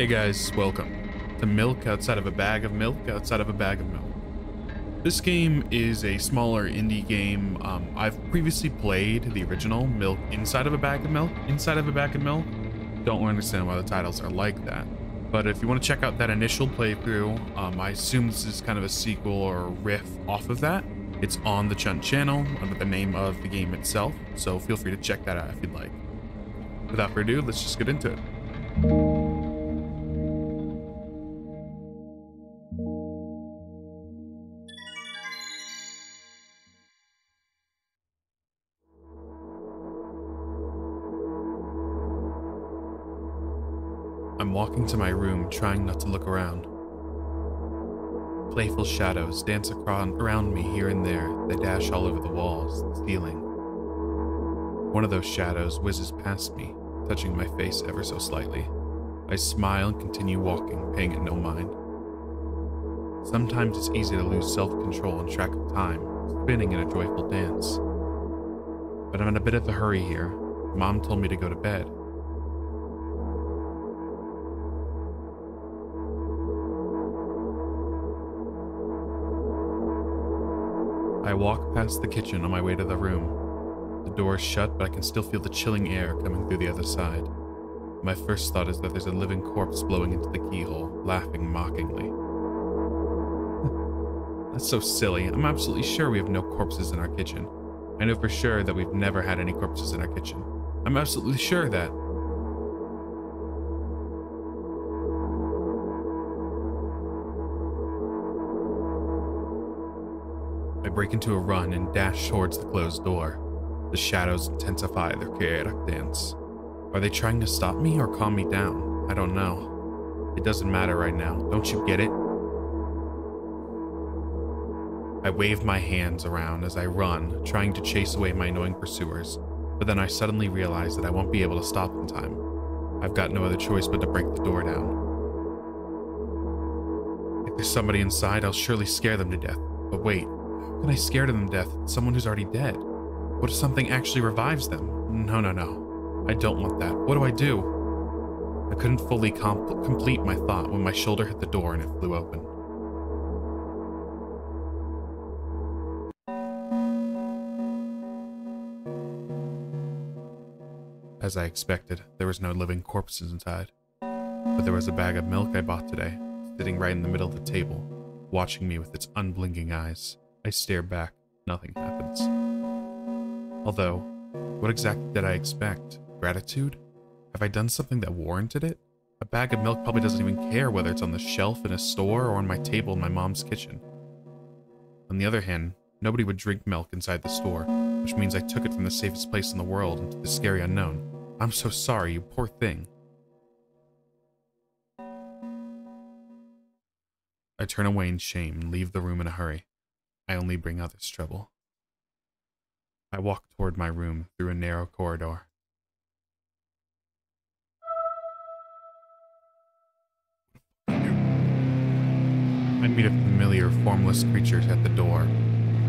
Hey guys, welcome to Milk Outside of a Bag of Milk Outside of a Bag of Milk. This game is a smaller indie game. I've previously played the original Milk Inside of a Bag of Milk Inside of a Bag of Milk. Don't understand why the titles are like that. But if you want to check out that initial playthrough, I assume this is kind of a sequel or a riff off of that. It's on the Chunt channel under the name of the game itself, so feel free to check that out if you'd like. Without further ado, let's just get into it. I'm walking to my room, trying not to look around. Playful shadows dance around me here and there. They dash all over the walls, the ceiling. One of those shadows whizzes past me, touching my face ever so slightly. I smile and continue walking, paying it no mind. Sometimes it's easy to lose self-control and track of time, spinning in a joyful dance. But I'm in a bit of a hurry here. Mom told me to go to bed. I walk past the kitchen on my way to the room. The door is shut, but I can still feel the chilling air coming through the other side. My first thought is that there's a living corpse blowing into the keyhole, laughing mockingly. That's so silly. I'm absolutely sure we have no corpses in our kitchen. I know for sure that we've never had any corpses in our kitchen. I'm absolutely sure that. I break into a run and dash towards the closed door. The shadows intensify their chaotic dance. Are they trying to stop me or calm me down? I don't know. It doesn't matter right now. Don't you get it? I wave my hands around as I run, trying to chase away my annoying pursuers, but then I suddenly realize that I won't be able to stop in time. I've got no other choice but to break the door down. If there's somebody inside, I'll surely scare them to death. But wait. How can I scare them to death someone who's already dead? What if something actually revives them? No. I don't want that. What do I do? I couldn't fully complete my thought when my shoulder hit the door and it flew open. As I expected, there was no living corpses inside. But there was a bag of milk I bought today, sitting right in the middle of the table, watching me with its unblinking eyes. I stare back. Nothing happens. Although, what exactly did I expect? Gratitude? Have I done something that warranted it? A bag of milk probably doesn't even care whether it's on the shelf in a store or on my table in my mom's kitchen. On the other hand, nobody would drink milk inside the store, which means I took it from the safest place in the world into the scary unknown. I'm so sorry, you poor thing. I turn away in shame and leave the room in a hurry. I only bring others trouble. I walk toward my room through a narrow corridor. I meet a familiar, formless creature at the door.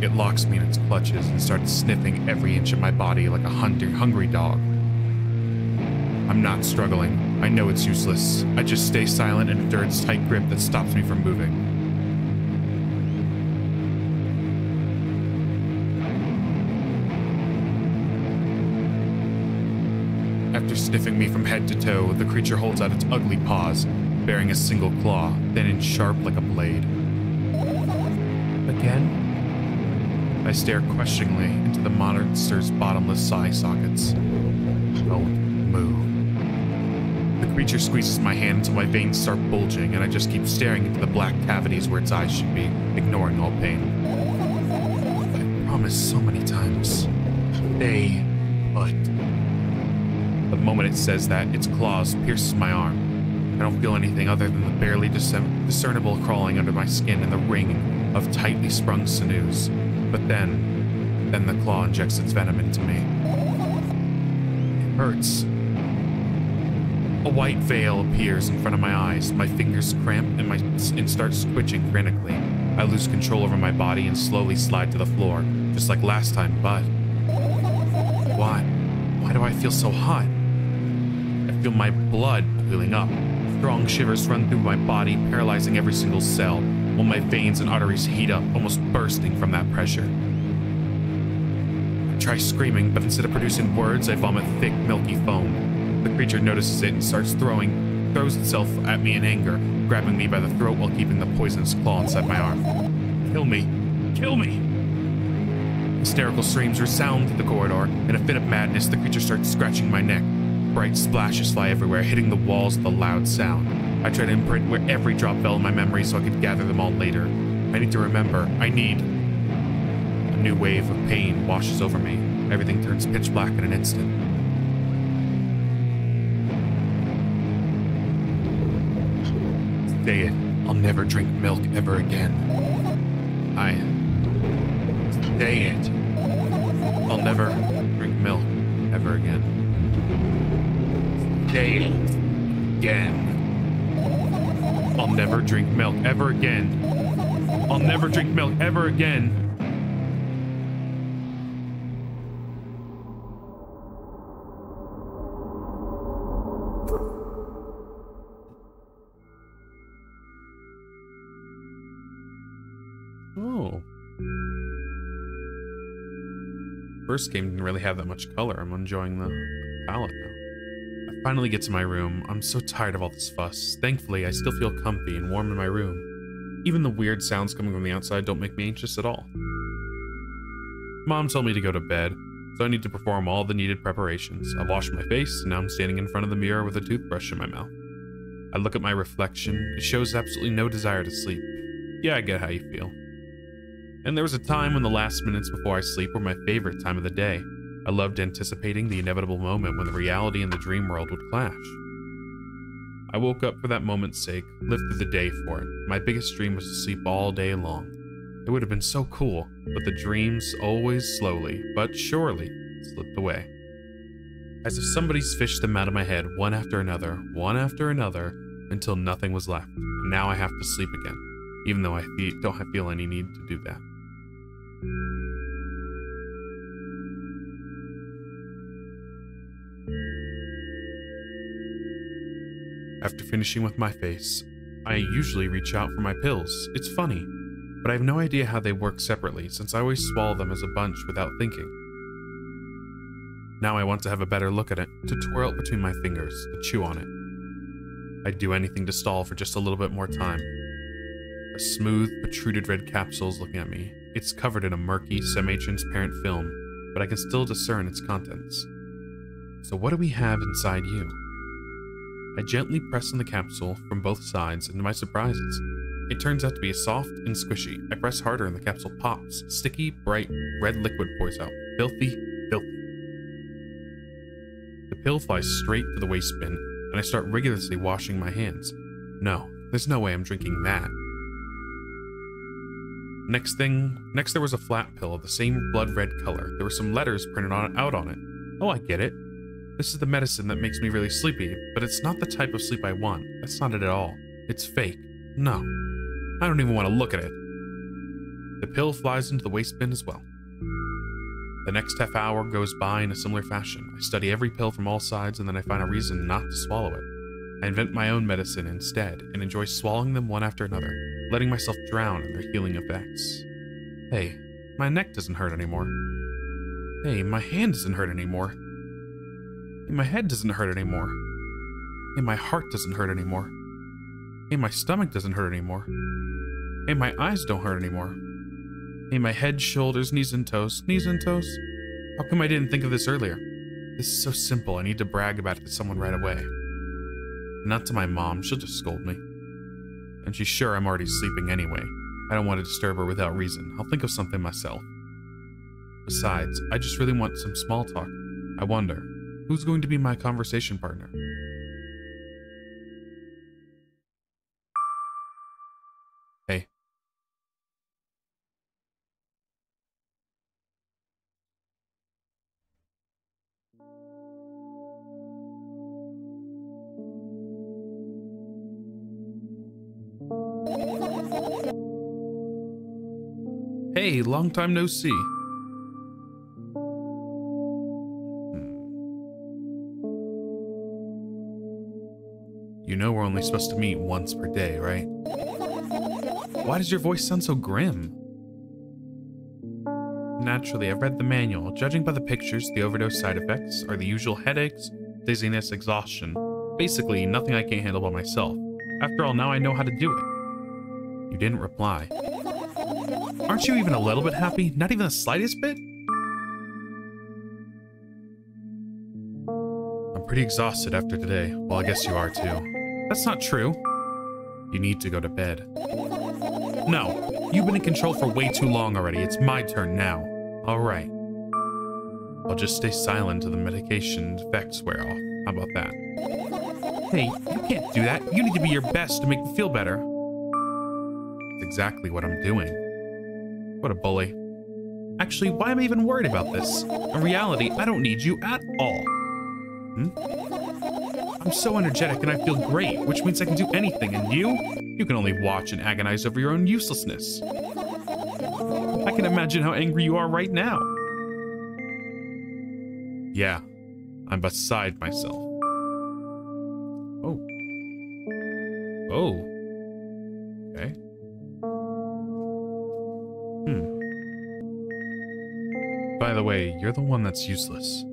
It locks me in its clutches and starts sniffing every inch of my body like a hungry dog. I'm not struggling. I know it's useless. I just stay silent and endure its tight grip that stops me from moving. After sniffing me from head to toe, the creature holds out its ugly paws, bearing a single claw, thin and sharp like a blade. Again? I stare questioningly into the monster's bottomless eye sockets. Don't move. The creature squeezes my hand until my veins start bulging, and I just keep staring into the black cavities where its eyes should be, ignoring all pain. I promised so many times. Stay put. The moment it says that, its claws pierces my arm. I don't feel anything other than the barely discernible crawling under my skin and the ring of tightly sprung sinews. But then the claw injects its venom into me. It hurts. A white veil appears in front of my eyes. My fingers cramp and start twitching frantically. I lose control over my body and slowly slide to the floor, just like last time, but... Why do I feel so hot? I feel my blood boiling up, Strong shivers run through my body, paralyzing every single cell, while my veins and arteries heat up, almost bursting from that pressure. I try screaming, but instead of producing words, I vomit thick, milky foam. The creature notices it and starts throws itself at me in anger, grabbing me by the throat while keeping the poisonous claw inside my arm. Kill me! Kill me! Hysterical screams resound through the corridor. In a fit of madness, the creature starts scratching my neck. Bright splashes fly everywhere, hitting the walls with a loud sound. I try to imprint where every drop fell in my memory so I could gather them all later. I need to remember. I need... A new wave of pain washes over me. Everything turns pitch black in an instant. Say it. I'll never drink milk ever again. Say it. I'll never drink milk ever again. Say it again. I'll never drink milk ever again. I'll never drink milk ever again. Oh. First game didn't really have that much color. I'm enjoying the palette now. I finally get to my room. I'm so tired of all this fuss. Thankfully, I still feel comfy and warm in my room. Even the weird sounds coming from the outside don't make me anxious at all. Mom told me to go to bed, so I need to perform all the needed preparations. I wash my face, and now I'm standing in front of the mirror with a toothbrush in my mouth. I look at my reflection. It shows absolutely no desire to sleep. Yeah, I get how you feel. And there was a time when the last minutes before I sleep were my favorite time of the day. I loved anticipating the inevitable moment when the reality and the dream world would clash. I woke up for that moment's sake, lived through the day for it. My biggest dream was to sleep all day long. It would have been so cool, but the dreams always slowly, but surely, slipped away. As if somebody's fished them out of my head one after another, until nothing was left. And now I have to sleep again, even though I don't feel any need to do that. After finishing with my face, I usually reach out for my pills. It's funny, but I have no idea how they work separately since I always swallow them as a bunch without thinking. Now I want to have a better look at it, to twirl it between my fingers, to chew on it. I'd do anything to stall for just a little bit more time. A smooth, protruded red capsule is looking at me. It's covered in a murky, semi-transparent film, but I can still discern its contents. So what do we have inside you? I gently press on the capsule from both sides, and to my surprises, it turns out to be soft and squishy. I press harder and the capsule pops. Sticky, bright, red liquid pours out. Filthy, filthy. The pill flies straight to the waste bin, and I start rigorously washing my hands. No, there's no way I'm drinking that. Next there was a flat pill of the same blood red color. There were some letters printed out on it. Oh, I get it. This is the medicine that makes me really sleepy, but it's not the type of sleep I want. That's not it at all. It's fake. No. I don't even want to look at it. The pill flies into the waste bin as well. The next half hour goes by in a similar fashion. I study every pill from all sides, and then I find a reason not to swallow it. I invent my own medicine instead, and enjoy swallowing them one after another, letting myself drown in their healing effects. Hey, my neck doesn't hurt anymore. Hey, my hand doesn't hurt anymore. Hey, my head doesn't hurt anymore. Hey, my heart doesn't hurt anymore. Hey, my stomach doesn't hurt anymore. Hey, my eyes don't hurt anymore. Hey, my head, shoulders, knees and toes. Knees and toes? How come I didn't think of this earlier? This is so simple, I need to brag about it to someone right away. Not to my mom, she'll just scold me. And she's sure I'm already sleeping anyway. I don't want to disturb her without reason. I'll think of something myself. Besides, I just really want some small talk. I wonder, who's going to be my conversation partner? Hey. Hey, long time no see. You know we're only supposed to meet once per day, right? Why does your voice sound so grim? Naturally, I've read the manual. Judging by the pictures, the overdose side effects are the usual headaches, dizziness, exhaustion. Basically, nothing I can't handle by myself. After all, now I know how to do it. You didn't reply. Aren't you even a little bit happy? Not even the slightest bit? I'm pretty exhausted after today. Well, I guess you are too. That's not true. You need to go to bed. No, you've been in control for way too long already. It's my turn now. All right. I'll just stay silent till the medication effects wear off. How about that? Hey, you can't do that. You need to be your best to make me feel better. That's exactly what I'm doing. What a bully. Actually, why am I even worried about this? In reality, I don't need you at all. I'm so energetic and I feel great, which means I can do anything, and you can only watch and agonize over your own uselessness. I can imagine how angry you are right now. Yeah, I'm beside myself. Oh. Oh. Okay. By the way, you're the one that's useless.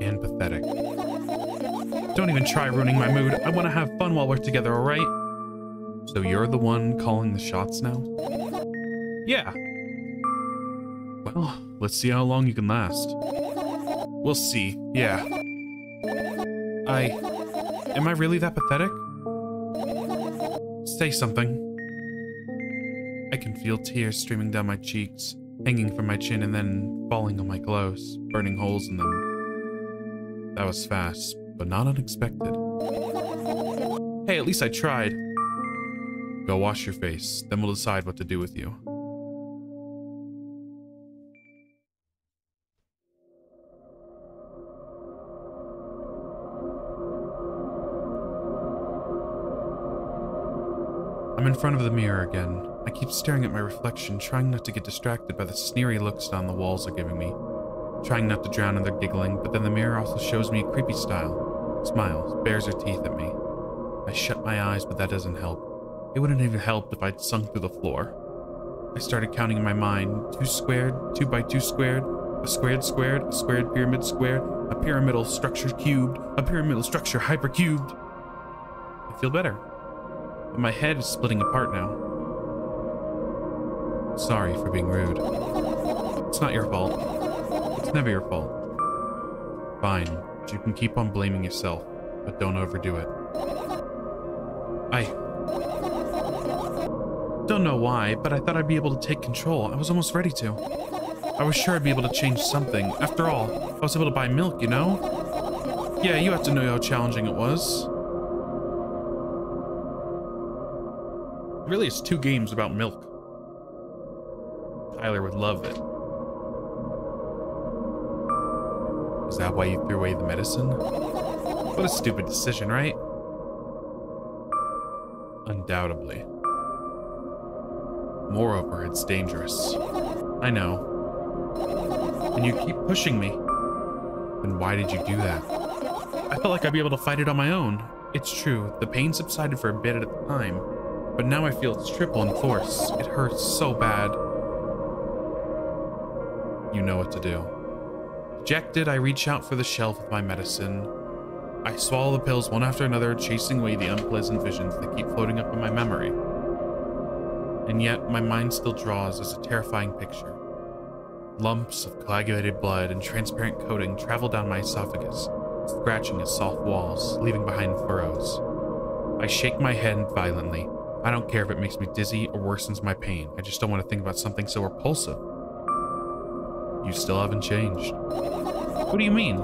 And pathetic. Don't even try ruining my mood. I want to have fun while we're together, alright? So you're the one calling the shots now? Yeah. Well, let's see how long you can last. We'll see, yeah. Am I really that pathetic? Say something. I can feel tears streaming down my cheeks, hanging from my chin and then falling on my clothes, burning holes in them. That was fast, but not unexpected. Hey, at least I tried. Go wash your face, then we'll decide what to do with you. I'm in front of the mirror again. I keep staring at my reflection, trying not to get distracted by the sneery looks down the walls are giving me. Trying not to drown in their giggling, but then the mirror also shows me a creepy style. Smiles, bares her teeth at me. I shut my eyes, but that doesn't help. It wouldn't even help if I'd sunk through the floor. I started counting in my mind. 2 squared, 2 by 2 squared, a squared squared, a squared pyramid squared, a pyramidal structure cubed, a pyramidal structure hypercubed. I feel better. But my head is splitting apart now. Sorry for being rude. It's not your fault. It's never your fault. Fine, you can keep on blaming yourself, but don't overdo it. I don't know why, but I thought I'd be able to take control. I was almost ready to. I was sure I'd be able to change something. After all, I was able to buy milk, you know? Yeah, you have to know how challenging it was. Really, it's 2 games about milk. Tyler would love it. Is that why you threw away the medicine? What a stupid decision, right? Undoubtedly. Moreover, it's dangerous. I know. And you keep pushing me. Then why did you do that? I felt like I'd be able to fight it on my own. It's true, the pain subsided for a bit at a time, but now I feel it's triple in force. It hurts so bad. You know what to do. Dejected, I reach out for the shelf with my medicine. I swallow the pills one after another, chasing away the unpleasant visions that keep floating up in my memory. And yet, my mind still draws as a terrifying picture. Lumps of coagulated blood and transparent coating travel down my esophagus, scratching at soft walls, leaving behind furrows. I shake my head violently. I don't care if it makes me dizzy or worsens my pain. I just don't want to think about something so repulsive. You still haven't changed. What do you mean?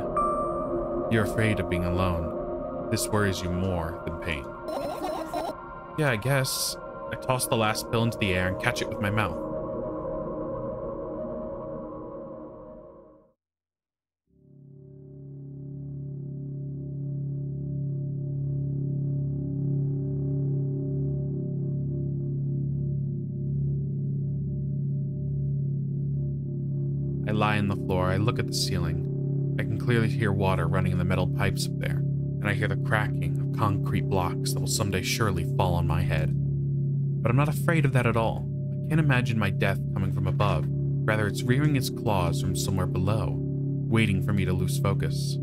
You're afraid of being alone. This worries you more than pain. Yeah, I guess. I toss the last pill into the air and catch it with my mouth. I lie on the floor. I look at the ceiling. I can clearly hear water running in the metal pipes up there, and I hear the cracking of of concrete blocks that will someday surely fall on my head. But I'm not afraid of that at all. I can't imagine my death coming from above. Rather, it's rearing its claws from somewhere below, waiting for me to lose focus.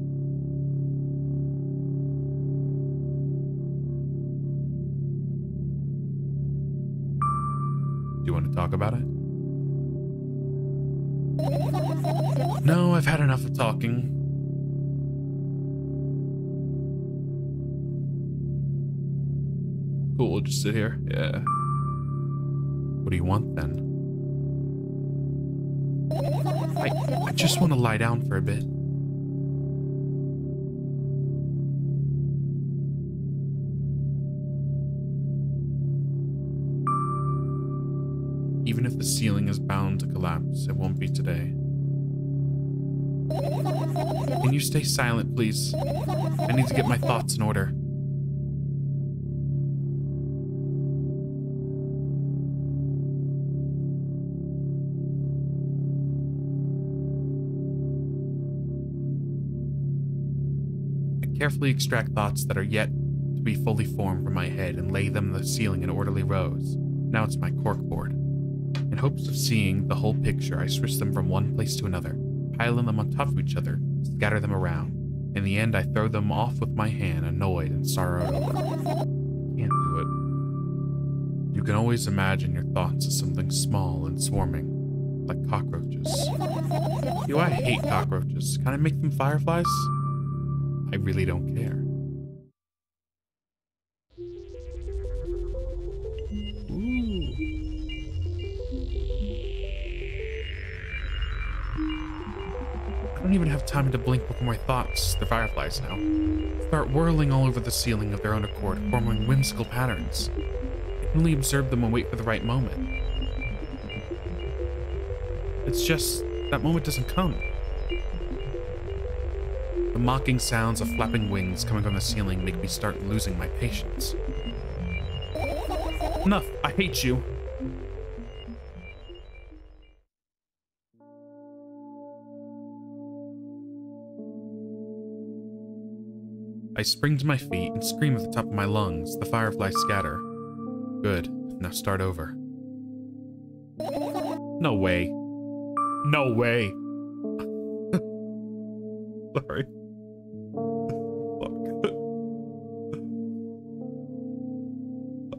Do you want to talk about it? No, I've had enough of talking. Cool, we'll just sit here. Yeah. What do you want then? I just want to lie down for a bit. Even if the ceiling is bound to collapse, it won't be today. Can you stay silent, please? I need to get my thoughts in order. I carefully extract thoughts that are yet to be fully formed from my head and lay them on the ceiling in orderly rows. Now it's my corkboard. In hopes of seeing the whole picture, I switch them from one place to another, piling them on top of each other, scatter them around. In the end, I throw them off with my hand, annoyed and sorrowed over. I can't do it. You can always imagine your thoughts as something small and swarming, like cockroaches. Do I hate cockroaches? Can I make them fireflies? I really don't care. I don't even have time to blink before my thoughts, the fireflies now, start whirling all over the ceiling of their own accord, forming whimsical patterns. I can only observe them and wait for the right moment. It's just, that moment doesn't come. The mocking sounds of flapping wings coming from the ceiling make me start losing my patience. Enough, I hate you. I spring to my feet and scream at the top of my lungs. The fireflies scatter. Good. Now start over. No way. No way. Sorry. Fuck.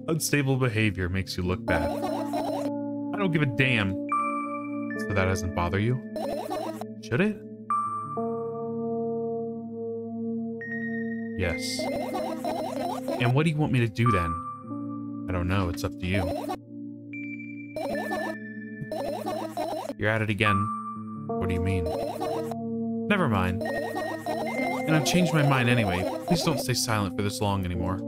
Unstable behavior makes you look bad. I don't give a damn. So that doesn't bother you? Should it? Yes. And what do you want me to do then? I don't know, it's up to you. You're at it again. What do you mean? Never mind. And I've changed my mind anyway. Please don't stay silent for this long anymore.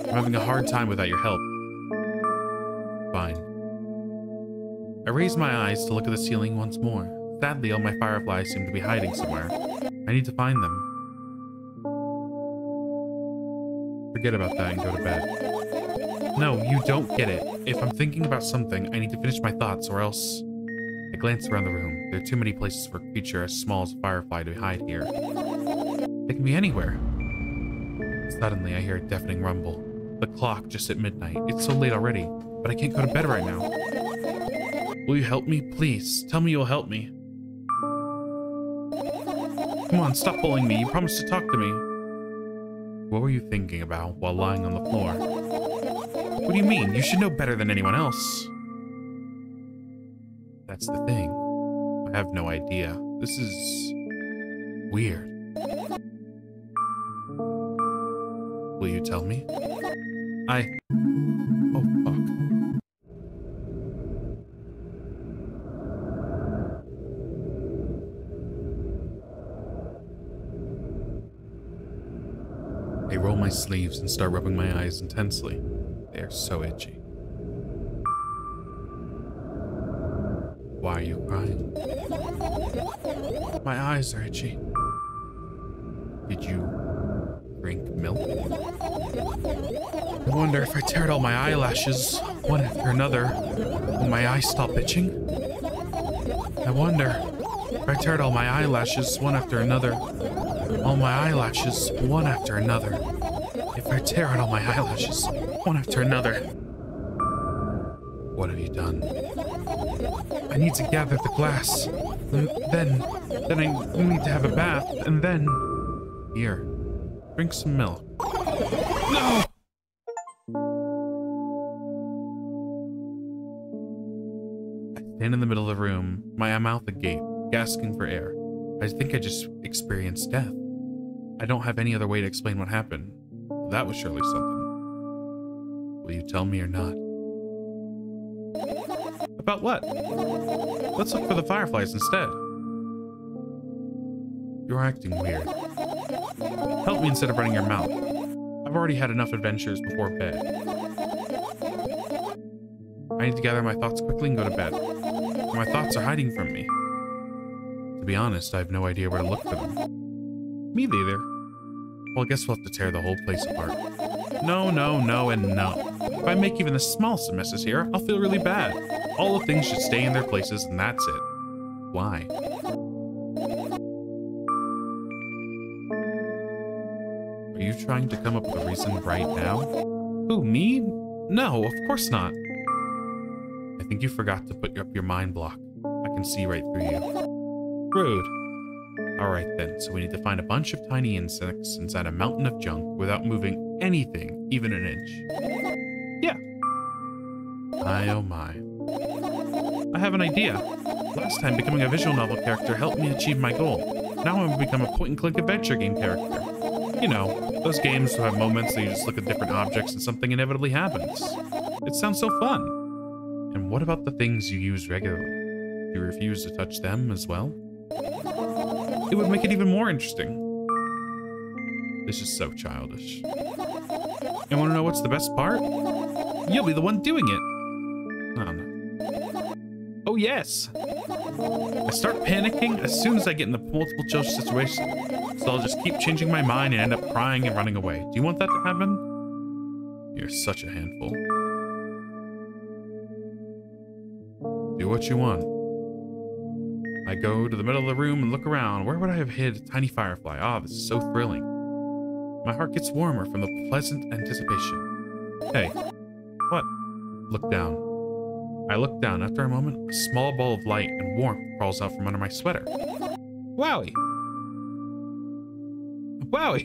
I'm having a hard time without your help. Fine. I raise my eyes to look at the ceiling once more. Sadly, all my fireflies seem to be hiding somewhere. I need to find them. Forget about that and go to bed. No, you don't get it. If I'm thinking about something, I need to finish my thoughts or else... I glance around the room. There are too many places for a creature as small as a firefly to hide here. They can be anywhere. Suddenly, I hear a deafening rumble. The clock just hit midnight. It's so late already, but I can't go to bed right now. Will you help me? Please, tell me you'll help me. Come on, stop bullying me. You promised to talk to me. What were you thinking about while lying on the floor? What do you mean? You should know better than anyone else. That's the thing. I have no idea. This is... weird. Will you tell me? Oh, fuck. I roll my sleeves and start rubbing my eyes intensely. They are so itchy. Why are you crying? My eyes are itchy. Did you drink milk? I wonder if I tear out all my eyelashes, one after another, will my eyes stop itching? I wonder if I tear out all my eyelashes, one after another, all my eyelashes, one after another, I tear out all my eyelashes, one after another. What have you done? I need to gather the glass. And then I need to have a bath, and then... Here, drink some milk. No! I stand in the middle of the room, my mouth agape, gasping for air. I think I just experienced death. I don't have any other way to explain what happened. That was surely something. Will you tell me or not? About what? Let's look for the fireflies instead. You're acting weird. Help me instead of running your mouth. I've already had enough adventures before bed. I need to gather my thoughts quickly and go to bed. My thoughts are hiding from me. To be honest, I have no idea where to look for them. Me neither. Well, I guess we'll have to tear the whole place apart. No, no, no, and no. If I make even the smallest of messes here, I'll feel really bad. All the things should stay in their places, and that's it. Why? Are you trying to come up with a reason right now? Who, me? No, of course not. I think you forgot to put up your mind block. I can see right through you. Rude. Alright then, so we need to find a bunch of tiny insects inside a mountain of junk without moving anything, even an inch. Yeah. My oh my. I have an idea. Last time, becoming a visual novel character helped me achieve my goal. Now I'm going to become a point-and-click adventure game character. You know, those games will have moments that you just look at different objects and something inevitably happens. It sounds so fun. And what about the things you use regularly? Do you refuse to touch them as well? It would make it even more interesting. This is so childish. And want to know what's the best part? You'll be the one doing it. Oh, no. Oh, yes. I start panicking as soon as I get in the multiple choice situation. So I'll just keep changing my mind and end up crying and running away. Do you want that to happen? You're such a handful. Do what you want. I go to the middle of the room and look around. Where would I have hid a tiny firefly? Ah, this is so thrilling. My heart gets warmer from the pleasant anticipation. Hey, what? Look down. I look down. After a moment, a small ball of light and warmth crawls out from under my sweater. Wowie! Wowie!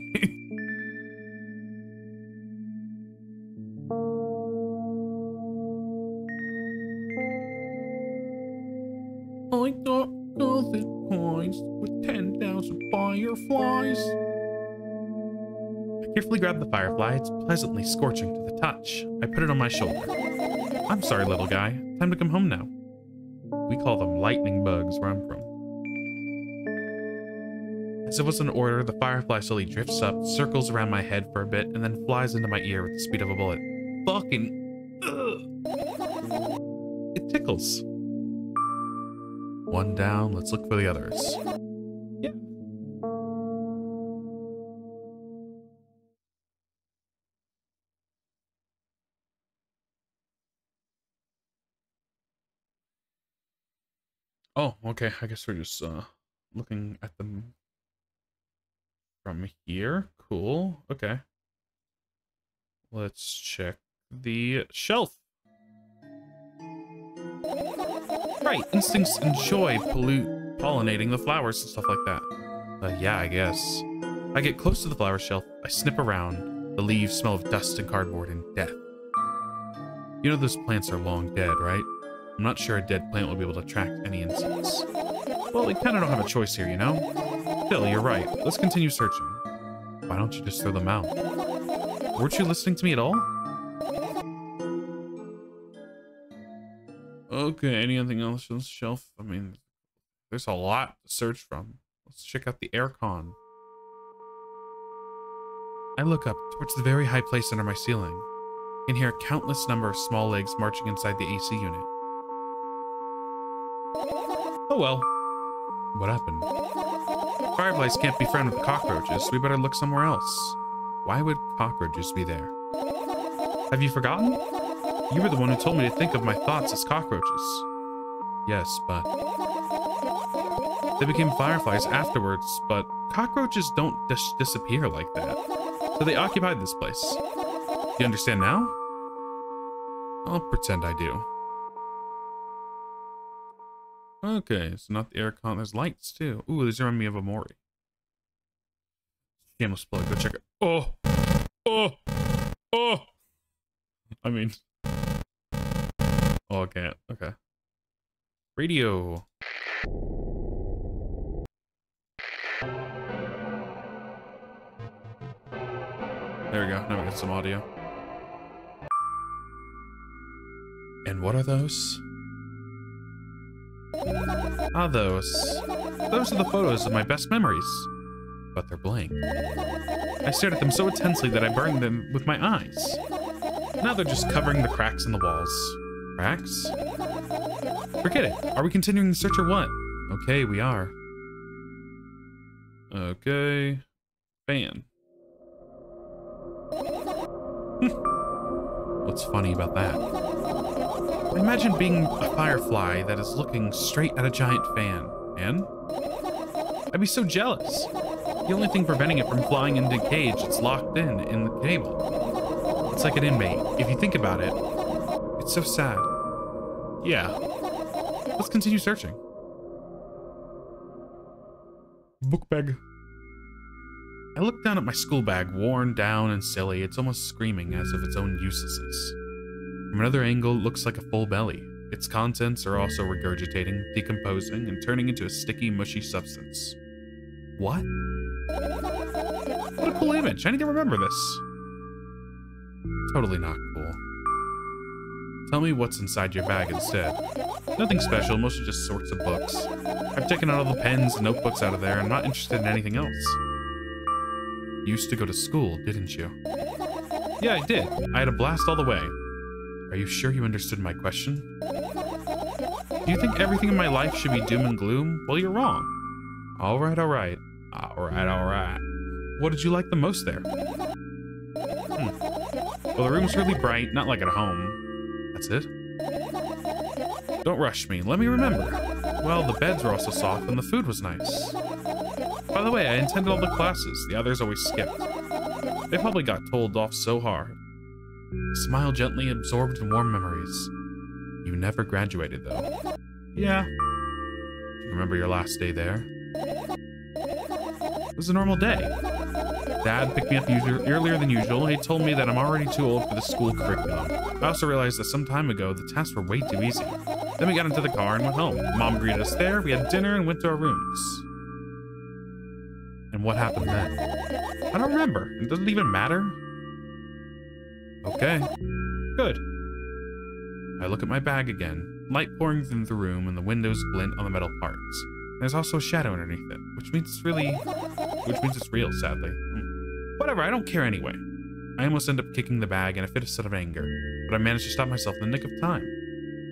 I got golden coins with 10,000 fireflies. I carefully grab the firefly. It's pleasantly scorching to the touch. I put it on my shoulder. I'm sorry, little guy. Time to come home now. We call them lightning bugs where I'm from. As if it was an order, the firefly slowly drifts up, circles around my head for a bit, and then flies into my ear with the speed of a bullet. Fucking... ugh. It tickles. One down, let's look for the others. Yeah. Oh, okay. I guess we're just looking at them from here. Cool. Okay. Let's check the shelf. Right, instincts enjoy pollinating the flowers and stuff like that. Yeah, I guess. I get close to the flower shelf. I snip around. The leaves smell of dust and cardboard and death. You know those plants are long dead, right? I'm not sure a dead plant will be able to attract any insects. Well, we kind of don't have a choice here, you know? Still, you're right. Let's continue searching. Why don't you just throw them out? Weren't you listening to me at all? Okay, anything else on the shelf? I mean, there's a lot to search from. Let's check out the aircon. I look up towards the very high place under my ceiling. I can hear a countless number of small legs marching inside the AC unit. Oh well. What happened? Fireflies can't be friends with cockroaches. We better look somewhere else. Why would cockroaches be there? Have you forgotten? You were the one who told me to think of my thoughts as cockroaches. Yes, but... They became fireflies afterwards, but cockroaches don't just disappear like that. So they occupied this place. Do you understand now? I'll pretend I do. Okay, so not the air con. There's lights too. Ooh, these remind me of Amori. Shameless plug. Go check it. Oh, oh, oh. I mean, oh, I can't. Okay. Radio. There we go. Now we got some audio. And what are those? Ah, those. Those are the photos of my best memories. But they're blank. I stared at them so intensely that I burned them with my eyes. Now they're just covering the cracks in the walls. Cracks? Forget it. Are we continuing the search or what? Okay, we are. Okay. Fan. What's funny about that? Imagine being a firefly that is looking straight at a giant fan. And? I'd be so jealous. The only thing preventing it from flying into a cage, it's locked in the cable. It's like an inmate. If you think about it, it's so sad. Yeah. Let's continue searching. Book bag. I look down at my school bag, worn down and silly. It's almost screaming as of its own uselessness. From another angle, it looks like a full belly. Its contents are also regurgitating, decomposing, and turning into a sticky, mushy substance. What? What a cool image. I need to remember this. Totally not cool. Tell me what's inside your bag instead. Nothing special, mostly just sorts of books. I've taken out all the pens and notebooks out of there. I'm not interested in anything else. You used to go to school, didn't you? Yeah, I did. I had a blast all the way. Are you sure you understood my question? Do you think everything in my life should be doom and gloom? Well, you're wrong. All right, all right. All right, all right. What did you like the most there? Well, the room's really bright, not like at home. That's it? Don't rush me. Let me remember. Well, the beds were also soft and the food was nice. By the way, I attended all the classes. The others always skipped. They probably got told off so hard. Smile gently, absorbed in warm memories. You never graduated, though. Yeah. Do you remember your last day there? It was a normal day. Dad picked me up earlier than usual. He told me that I'm already too old for the school curriculum. I also realized that some time ago, the tests were way too easy. Then we got into the car and went home. Mom greeted us there, we had dinner, and went to our rooms. And what happened then? I don't remember. It doesn't even matter. Okay. Good. I look at my bag again. Light pouring through the room, and the windows glint on the metal parts. There's also a shadow underneath it, which means it's real, sadly. Whatever, I don't care anyway. I almost end up kicking the bag in a fit of anger, but I manage to stop myself in the nick of time.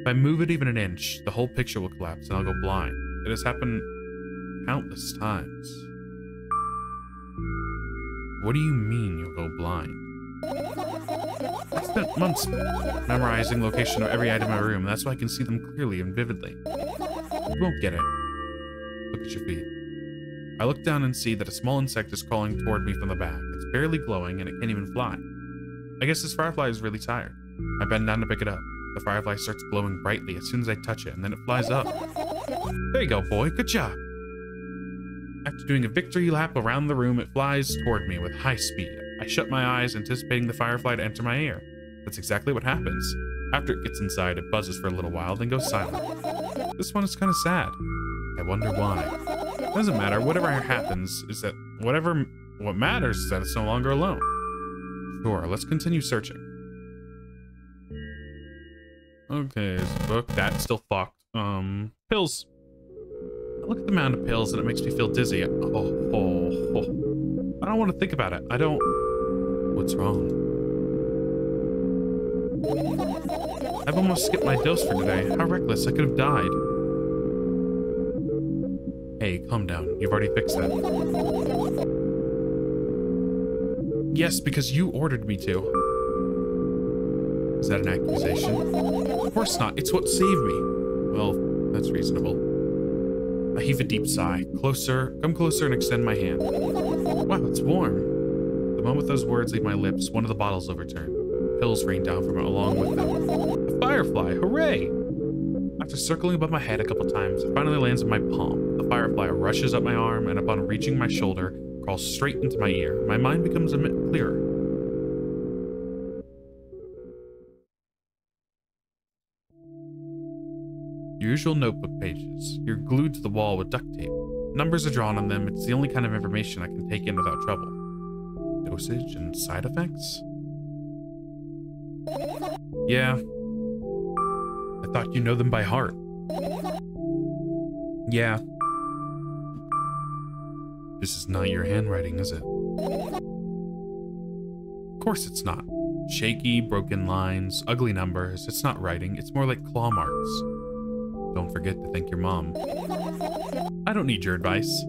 If I move it even an inch, the whole picture will collapse and I'll go blind. It has happened countless times. What do you mean you'll go blind? I spent months memorizing the location of every item in my room, and that's why I can see them clearly and vividly. You won't get it. Look at your feet. I look down and see that a small insect is crawling toward me from the back. It's barely glowing and it can't even fly. I guess this firefly is really tired. I bend down to pick it up. The firefly starts glowing brightly as soon as I touch it, and then it flies up. There you go, boy. Good job. After doing a victory lap around the room, it flies toward me with high speed. I shut my eyes, anticipating the firefly to enter my ear. That's exactly what happens. After it gets inside, it buzzes for a little while, then goes silent. This one is kind of sad. I wonder why. It doesn't matter. Whatever happens is that what matters is that it's no longer alone. Sure, let's continue searching. Okay, there's a book. That's still fucked. Pills. I look at the mound of pills and it makes me feel dizzy. I don't want to think about it. I don't... What's wrong? I've almost skipped my dose for today. How reckless. I could have died. Hey, calm down. You've already fixed that. Yes, because you ordered me to. Is that an accusation? Of course not. It's what saved me. Well, that's reasonable. I heave a deep sigh. Come closer and extend my hand. Wow, it's warm. The moment those words leave my lips, one of the bottles overturned. Pills rained down from it along with them. A firefly! Hooray! After circling above my head a couple times, it finally lands in my palm. The firefly rushes up my arm, and upon reaching my shoulder, crawls straight into my ear. My mind becomes a bit clearer. Your usual notebook pages. You're glued to the wall with duct tape. Numbers are drawn on them. It's the only kind of information I can take in without trouble. Dosage and side effects? Yeah. I thought you know them by heart. Yeah. This is not your handwriting, is it? Of course it's not. Shaky, broken lines, ugly numbers. It's not writing. It's more like claw marks. Don't forget to thank your mom. I don't need your advice.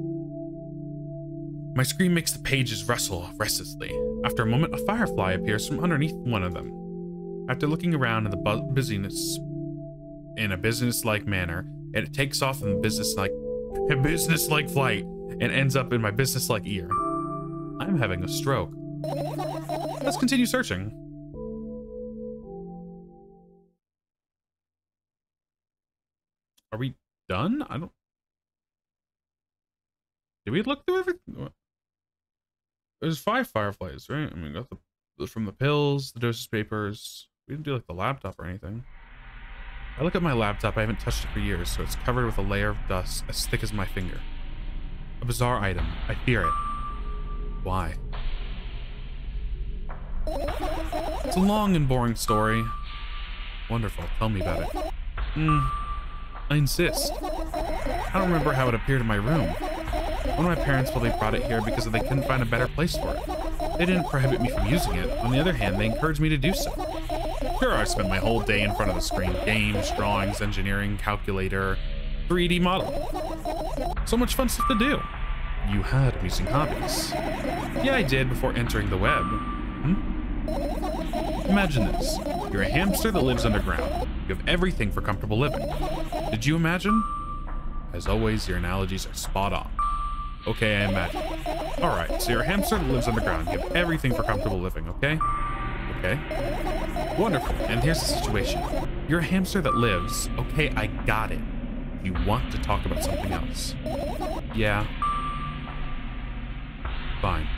My scream makes the pages rustle restlessly. After a moment, a firefly appears from underneath one of them. After looking around in a business-like manner, it takes off in a business-like flight and ends up in my business-like ear. I'm having a stroke. Let's continue searching. Are we done? Did we look through everything? There's 5 fireflies, right? I mean, got from the pills, the dosage papers. We didn't do like the laptop or anything. I look at my laptop. I haven't touched it for years, so it's covered with a layer of dust as thick as my finger. A bizarre item. I fear it. Why? It's a long and boring story. Wonderful. Tell me about it. I insist. I don't remember how it appeared in my room. One of my parents probably brought it here because they couldn't find a better place for it. They didn't prohibit me from using it. On the other hand, they encouraged me to do so. Sure, I spent my whole day in front of the screen. Games, drawings, engineering, calculator, 3D model. So much fun stuff to do. You had amusing hobbies. Yeah, I did before entering the web. Imagine this. You're a hamster that lives underground. You have everything for comfortable living. Did you imagine? As always, your analogies are spot on. Okay, I imagine. Alright, so you're a hamster that lives underground. You have everything for comfortable living, okay? Okay. Wonderful. And here's the situation. You're a hamster that lives. Okay, I got it. You want to talk about something else. Yeah. Fine.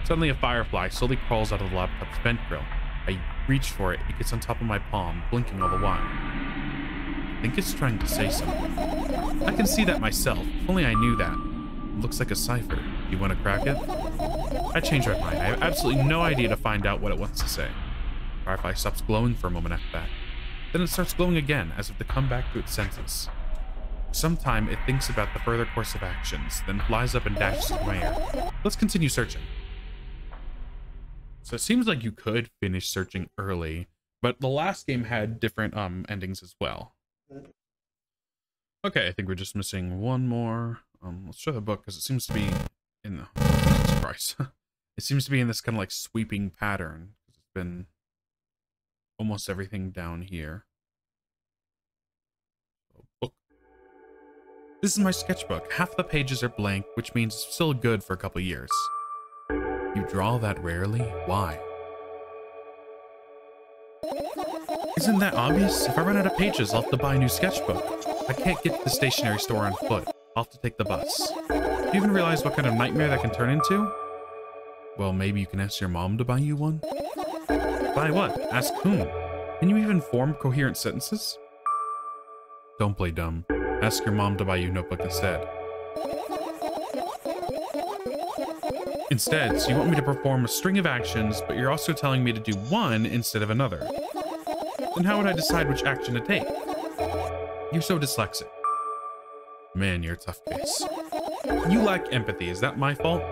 Suddenly a firefly slowly crawls out of the laptop's vent grill. I reach for it. It gets on top of my palm, blinking all the while. I think it's trying to say something. I can see that myself. If only I knew that. It looks like a cipher. You want to crack it? I change my mind. I have absolutely no idea to find out what it wants to say. Firefly stops glowing for a moment after that. Then it starts glowing again, as if to come back to its senses. For some time, it thinks about the further course of actions, then flies up and dashes into my air. Let's continue searching. So it seems like you could finish searching early, but the last game had different endings as well. Okay, I think we're just missing one more. Let's try the book because it seems to be in the Jesus Christ. It seems to be in this kind of like sweeping pattern. It's been almost everything down here. Book. This is my sketchbook. Half the pages are blank, which means it's still good for a couple years. You draw that rarely? Why? Isn't that obvious? If I run out of pages, I'll have to buy a new sketchbook. I can't get to the stationery store on foot. I'll have to take the bus. Do you even realize what kind of nightmare that can turn into? Well, maybe you can ask your mom to buy you one? Buy what? Ask whom? Can you even form coherent sentences? Don't play dumb. Ask your mom to buy you a notebook instead. Instead, so you want me to perform a string of actions, but you're also telling me to do one instead of another. Then how would I decide which action to take? You're so dyslexic. Man, you're a tough case. You lack empathy. Is that my fault?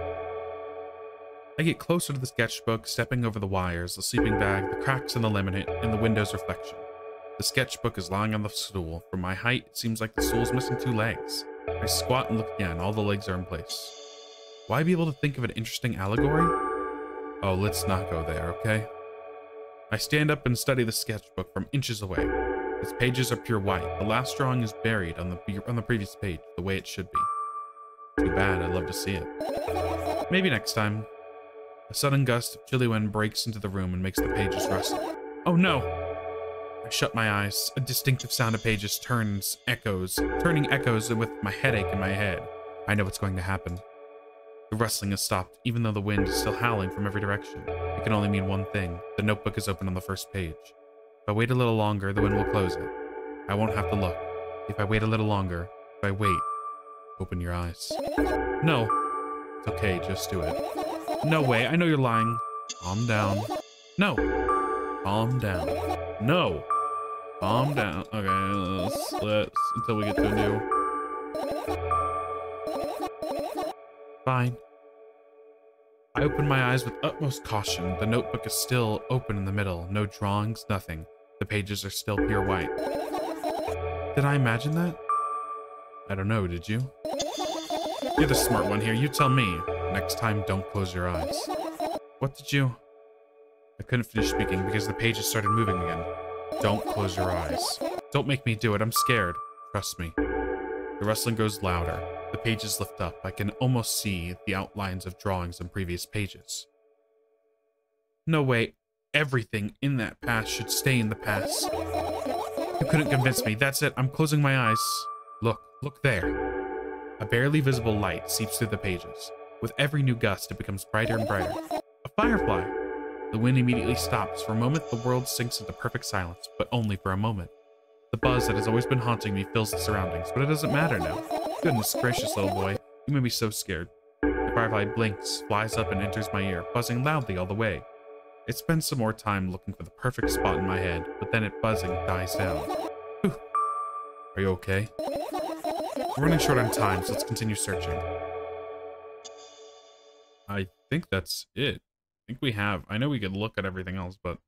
I get closer to the sketchbook, stepping over the wires, the sleeping bag, the cracks in the laminate, and the window's reflection. The sketchbook is lying on the stool. From my height, it seems like the stool's missing 2 legs. I squat and look again. All the legs are in place. Will I be able to think of an interesting allegory? Oh, let's not go there, okay? I stand up and study the sketchbook from inches away. Its pages are pure white. The last drawing is buried on the previous page, the way it should be. Too bad. I'd love to see it. Maybe next time. A sudden gust of chilly wind breaks into the room and makes the pages rustle. Oh no! I shut my eyes. A distinctive sound of pages turning echoes with my headache in my head. I know what's going to happen. The rustling has stopped, even though the wind is still howling from every direction. It can only mean one thing. The notebook is open on the first page. If I wait a little longer, the wind will close it. I won't have to look. If I wait a little longer, if I wait, open your eyes. No. It's okay, just do it. No way, I know you're lying. Calm down. No. Calm down. No. Calm down. Okay, let's until we get to a new. Fine. I open my eyes with utmost caution. The notebook is still open in the middle. No drawings, nothing. The pages are still pure white. Did I imagine that? I don't know, did you? You're the smart one here, you tell me. Next time, don't close your eyes. What did you... I couldn't finish speaking because the pages started moving again. Don't close your eyes. Don't make me do it, I'm scared. Trust me. The rustling grows louder. The pages lift up. I can almost see the outlines of drawings on previous pages. No way. Everything in that past should stay in the past. You couldn't convince me. That's it. I'm closing my eyes. Look there. A barely visible light seeps through the pages. With every new gust, it becomes brighter and brighter. A firefly. The wind immediately stops. For a moment, the world sinks into perfect silence, but only for a moment. The buzz that has always been haunting me fills the surroundings, but it doesn't matter now. Goodness gracious, little boy. You made me so scared. The firefly blinks, flies up, and enters my ear, buzzing loudly all the way. It spends some more time looking for the perfect spot in my head, but then it buzzing dies down. Whew. Are you okay? We're running short on time, so let's continue searching. I think that's it. I think we have. I know we could look at everything else, but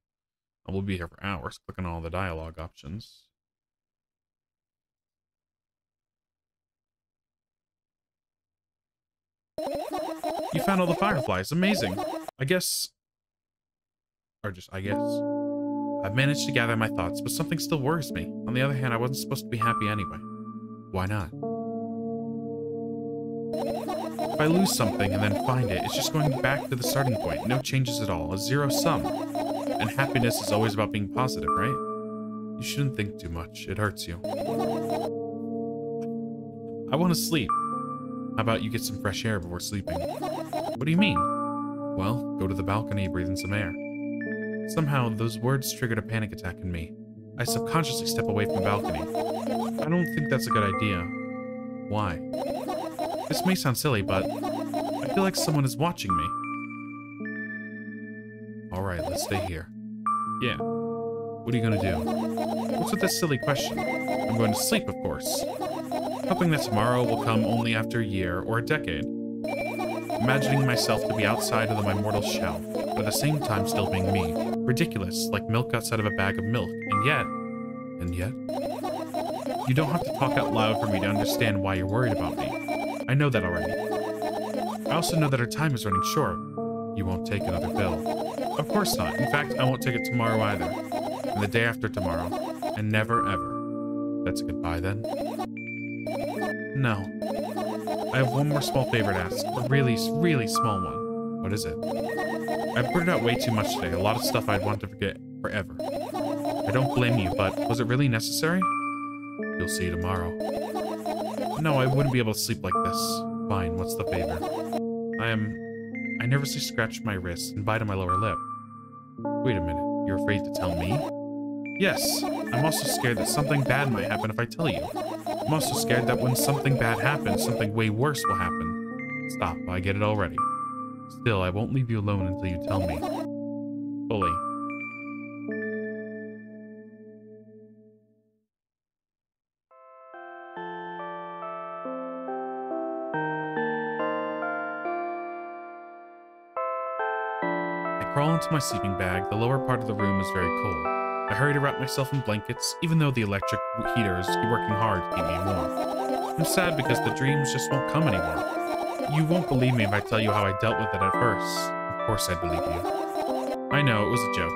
we'll be here for hours clicking all the dialogue options. You found all the fireflies. Amazing. I guess. I've managed to gather my thoughts, but something still worries me. On the other hand, I wasn't supposed to be happy anyway. Why not? If I lose something and then find it, it's just going back to the starting point. No changes at all. A zero sum. And happiness is always about being positive, right? You shouldn't think too much. It hurts you. I want to sleep. How about you get some fresh air before sleeping? What do you mean? Well, go to the balcony, breathe in some air. Somehow, those words triggered a panic attack in me. I subconsciously step away from the balcony. I don't think that's a good idea. Why? This may sound silly, but I feel like someone is watching me. Alright, let's stay here. Yeah. What are you gonna do? What's with this silly question? I'm going to sleep, of course. Hoping that tomorrow will come only after a year or a decade. Imagining myself to be outside of my mortal shell, but at the same time still being me. Ridiculous, like milk outside of a bag of milk. And yet? You don't have to talk out loud for me to understand why you're worried about me. I know that already. I also know that our time is running short. You won't take another pill. Of course not. In fact, I won't take it tomorrow either. And the day after tomorrow. And never ever. That's a goodbye then? No. I have one more small favor to ask. A really, really small one. What is it? I blurted out way too much today. A lot of stuff I'd want to forget forever. I don't blame you, but was it really necessary? You'll see tomorrow. No, I wouldn't be able to sleep like this. Fine, what's the favor? I nervously scratched my wrist and bite on my lower lip. Wait a minute, you're afraid to tell me? Yes, I'm also scared that something bad might happen if I tell you. I'm also scared that when something bad happens, something way worse will happen. Stop, I get it already. Still, I won't leave you alone until you tell me. Fully. I crawl into my sleeping bag. The lower part of the room is very cold. I hurry to wrap myself in blankets, even though the electric heaters keep working hard to keep me warm. I'm sad because the dreams just won't come anymore. You won't believe me if I tell you how I dealt with it at first. Of course I'd believe you. I know, it was a joke.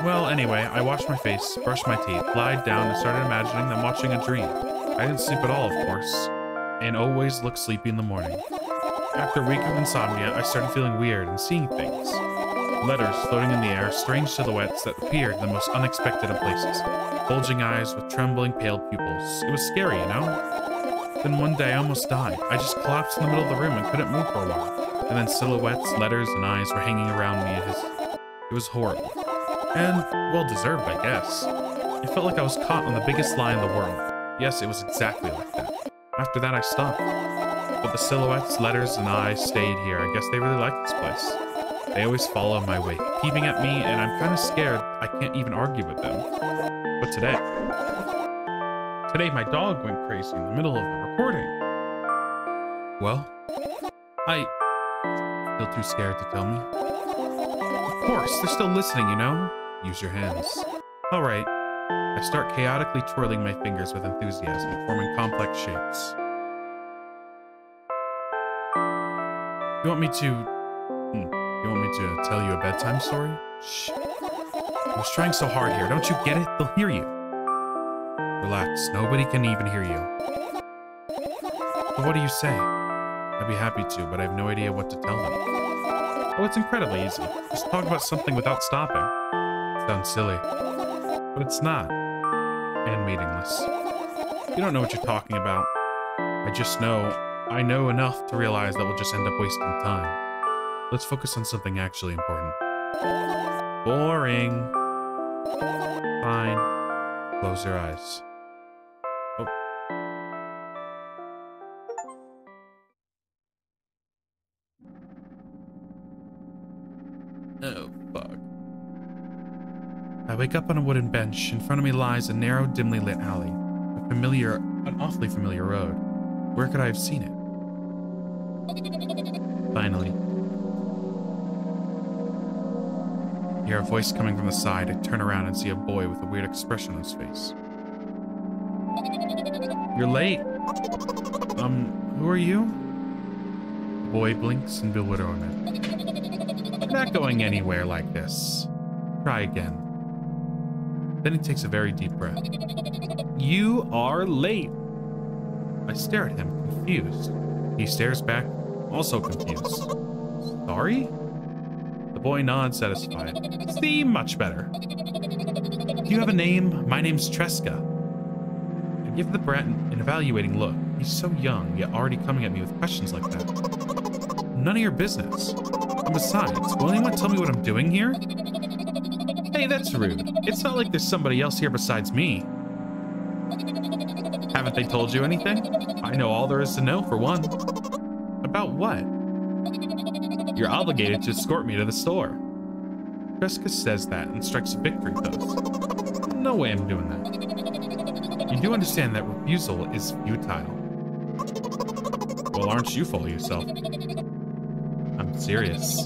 Well, anyway, I washed my face, brushed my teeth, lied down, and started imagining I'm watching a dream. I didn't sleep at all, of course, and always look sleepy in the morning. After a week of insomnia, I started feeling weird and seeing things. Letters floating in the air, strange silhouettes that appeared in the most unexpected of places. Bulging eyes with trembling, pale pupils. It was scary, you know? Then one day I almost died. I just collapsed in the middle of the room and couldn't move for a while. And then silhouettes, letters, and eyes were hanging around me. It was horrible. And well-deserved, I guess. It felt like I was caught on the biggest lie in the world. Yes, it was exactly like that. After that, I stopped. But the silhouettes, letters, and eyes stayed here. I guess they really like this place. They always follow my way, peeping at me, and I'm kind of scared I can't even argue with them. But today my dog went crazy in the middle of the recording. Well, I feel too scared to tell me. Of course, they're still listening, you know? Use your hands. All right. I start chaotically twirling my fingers with enthusiasm, forming complex shapes. You want me to tell you a bedtime story? Shh. I was trying so hard here. Don't you get it? They'll hear you. Relax. Nobody can even hear you. But what do you say? I'd be happy to, but I have no idea what to tell them. Oh, it's incredibly easy. Just talk about something without stopping. It sounds silly. But it's not. And meaningless. You don't know what you're talking about. I know enough to realize that we'll just end up wasting time. Let's focus on something actually important. Boring. Fine. Close your eyes. Oh. Oh, fuck. I wake up on a wooden bench. In front of me lies a narrow, dimly lit alley. An awfully familiar road. Where could I have seen it? Finally. I hear a voice coming from the side. I turn around and see a boy with a weird expression on his face. You're late. Who are you? The boy blinks in bewilderment. I'm not going anywhere like this. Try again. Then he takes a very deep breath. You are late. I stare at him, confused. He stares back, also confused. Sorry? The boy nods, satisfied. See, much better. Do you have a name? My name's Tresca. I give the brat an evaluating look. He's so young, yet already coming at me with questions like that. None of your business. And besides, will anyone tell me what I'm doing here? Hey, that's rude. It's not like there's somebody else here besides me. Haven't they told you anything? I know all there is to know, for one. About what? You're obligated to escort me to the store. Tresca says that and strikes a victory pose. No way I'm doing that. You do understand that refusal is futile. Well, aren't you full of yourself? I'm serious.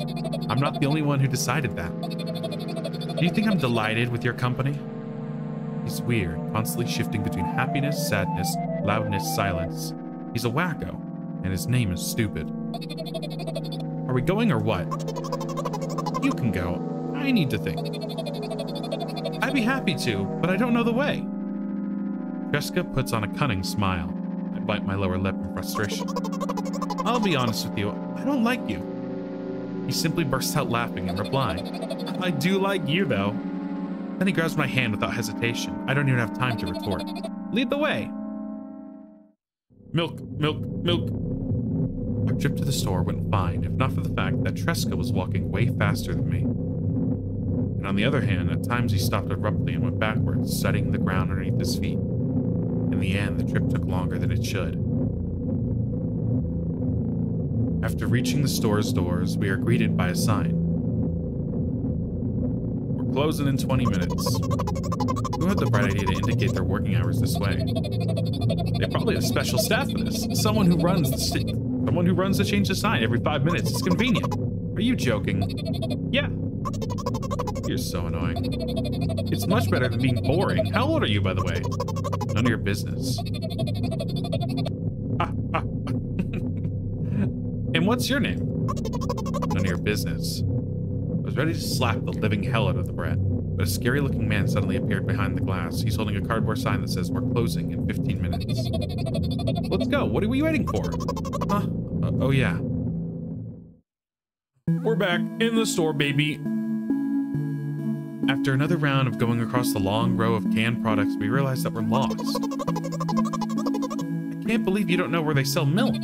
I'm not the only one who decided that. Do you think I'm delighted with your company? He's weird, constantly shifting between happiness, sadness, loudness, silence. He's a wacko, and his name is stupid. Are we going or what? You can go. I need to think. I'd be happy to, but I don't know the way. Tresca puts on a cunning smile. I bite my lower lip in frustration. I'll be honest with you, I don't like you. He simply bursts out laughing and replying, I do like you, though. Then he grabs my hand without hesitation. I don't even have time to retort. Lead the way. Milk, milk, milk. Our trip to the store went fine, if not for the fact that Tresca was walking way faster than me. And on the other hand, at times he stopped abruptly and went backwards, studying the ground underneath his feet. In the end, the trip took longer than it should. After reaching the store's doors, we are greeted by a sign. We're closing in 20 minutes. Who had the bright idea to indicate their working hours this way? They probably have special staff for this. Someone who runs to change the sign every 5 minutes. It's convenient. Are you joking? Yeah. You're so annoying. It's much better than being boring. How old are you, by the way? None of your business. And what's your name? None of your business. I was ready to slap the living hell out of the brat, but a scary-looking man suddenly appeared behind the glass. He's holding a cardboard sign that says, we're closing in 15 minutes. Let's go. What are we waiting for? Huh? Oh, yeah. We're back in the store, baby. After another round of going across the long row of canned products, we realized that we're lost. I can't believe you don't know where they sell milk.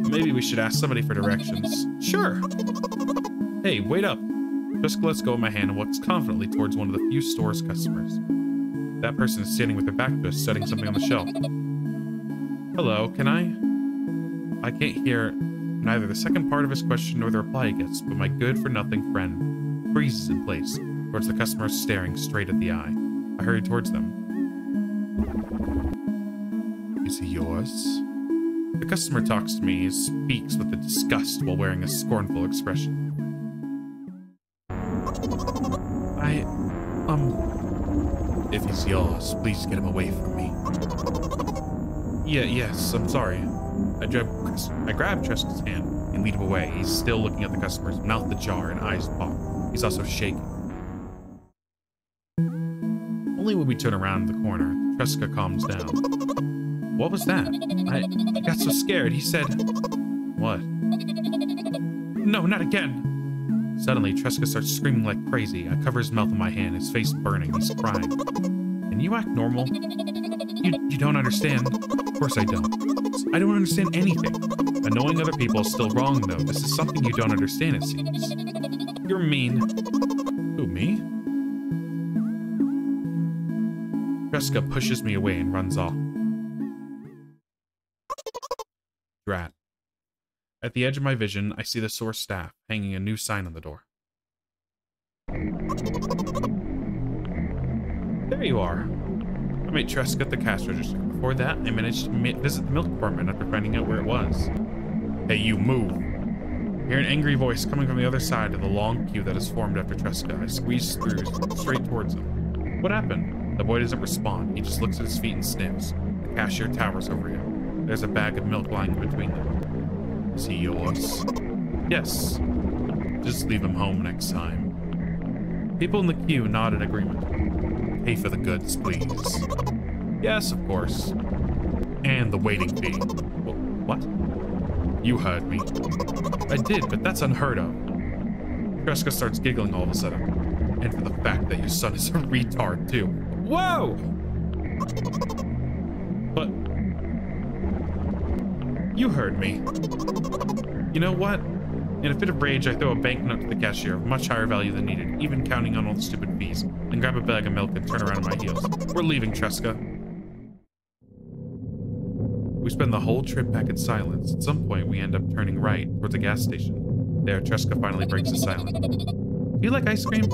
Maybe we should ask somebody for directions. Sure. Hey, wait up. Jessica lets go of my hand and walks confidently towards one of the few store's customers. That person is standing with their back to us, studying something on the shelf. Hello, can I can't hear neither the second part of his question nor the reply he gets, but my good-for-nothing friend freezes in place towards the customer staring straight at the eye. I hurry towards them. Is he yours? The customer talks to me. He speaks with disgust while wearing a scornful expression. If he's yours, please get him away from me. Yes, I'm sorry. I grab Tresca's hand and lead him away. He's still looking at the customer's mouth ajar and eyes pop. He's also shaking. Only when we turn around the corner, Tresca calms down. What was that? I got so scared. He said... What? No, not again. Suddenly, Tresca starts screaming like crazy. I cover his mouth with my hand, his face burning. He's crying. Can you act normal? You don't understand. Of course I don't. I don't understand anything. Annoying other people is still wrong, though. This is something you don't understand, it seems. You're mean. Who, me? Tresca pushes me away and runs off. Drat. At the edge of my vision, I see the store staff hanging a new sign on the door. There you are. I made Tresca at the cash register. Before that, I managed to visit the milk department after finding out where it was. Hey, you, move. I hear an angry voice coming from the other side of the long queue that has formed after Tresca. I squeeze through straight towards him. What happened? The boy doesn't respond. He just looks at his feet and sniffs. The cashier towers over him. There's a bag of milk lying between them. Is he yours? Yes. Just leave him home next time. People in the queue nod in agreement. Pay for the goods, please. Yes, of course. And the waiting fee. What? You heard me. I did, but that's unheard of. Tresca starts giggling all of a sudden. And for the fact that your son is a retard, too. Whoa! But... You heard me. You know what? In a fit of rage, I throw a banknote to the cashier of much higher value than needed, even counting on all the stupid fees, then grab a bag of milk and turn around on my heels. We're leaving, Tresca. We spend the whole trip back in silence. At some point, we end up turning right towards a gas station. There, Tresca finally breaks the silence. Do you like ice cream?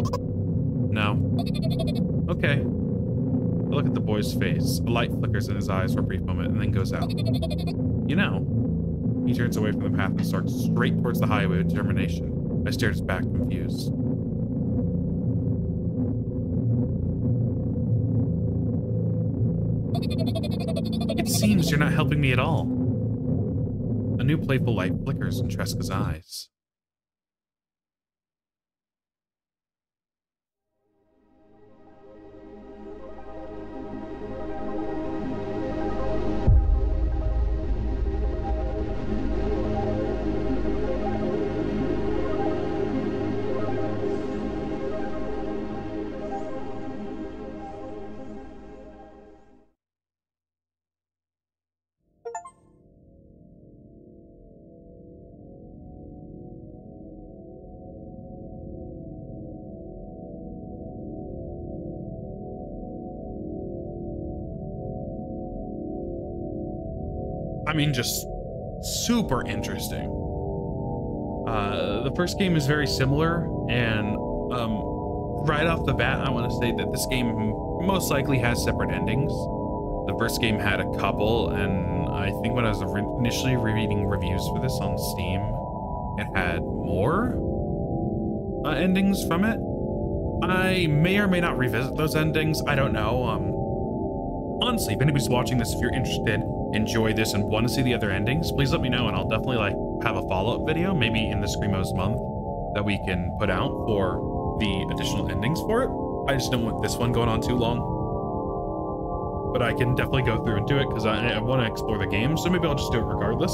No. Okay. I look at the boy's face. A light flickers in his eyes for a brief moment and then goes out. You know, he turns away from the path and starts straight towards the highway with determination. I stare at his back, confused. It seems you're not helping me at all. A new playful light flickers in Tresca's eyes. I mean, just super interesting. The first game is very similar, and right off the bat, I want to say that this game most likely has separate endings. The first game had a couple, and I think when I was initially reading reviews for this on Steam, it had more endings from it. I may or may not revisit those endings. I don't know. Honestly, if anybody's watching this, if you're interested, enjoy this and want to see the other endings, please let me know, and I'll definitely have a follow-up video, maybe in the ScreamOs month, that we can put out for the additional endings for it. I just don't want this one going on too long, but I can definitely go through and do it because I want to explore the game, so maybe I'll just do it regardless.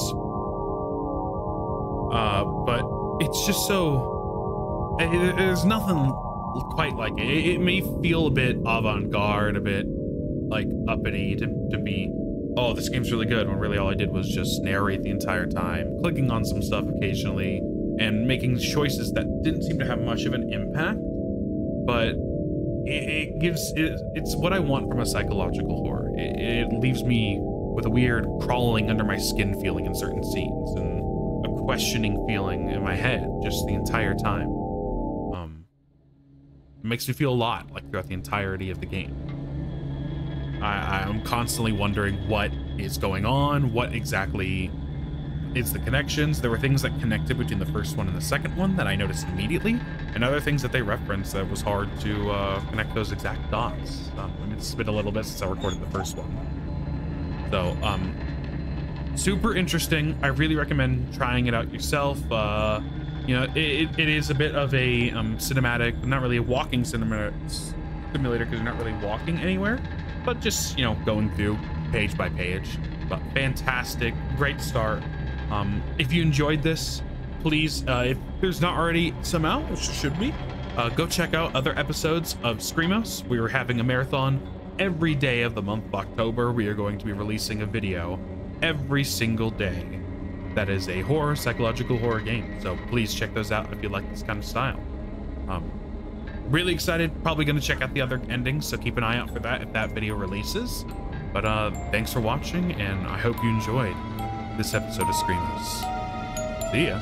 But it's just so, there's nothing quite like it. It may feel a bit avant-garde, a bit like uppity to be, oh, this game's really good, when really all I did was just narrate the entire time, clicking on some stuff occasionally, and making choices that didn't seem to have much of an impact. But it's what I want from a psychological horror. It leaves me with a weird crawling under my skin feeling in certain scenes, and a questioning feeling in my head just the entire time. It makes me feel a lot, like, throughout the entirety of the game. I'm constantly wondering what is going on, what exactly is the connections. There were things that connected between the first one and the second one that I noticed immediately, and other things that they referenced that was hard to connect those exact dots. It's been a little bit since I recorded the first one. So, super interesting. I really recommend trying it out yourself. You know, it is a bit of a cinematic, not really a walking simulator, because you're not really walking anywhere, but just, you know, going through page by page. But fantastic, great start. If you enjoyed this, please, if there's not already some out, which should be, go check out other episodes of ScreamOs. We are having a marathon every day of the month of October. We are going to be releasing a video every single day that is a horror, psychological horror game. So please check those out if you like this kind of style. Really excited, probably going to check out the other endings, so keep an eye out for that if that video releases. But thanks for watching, and I hope you enjoyed this episode of ScreamOs. See ya.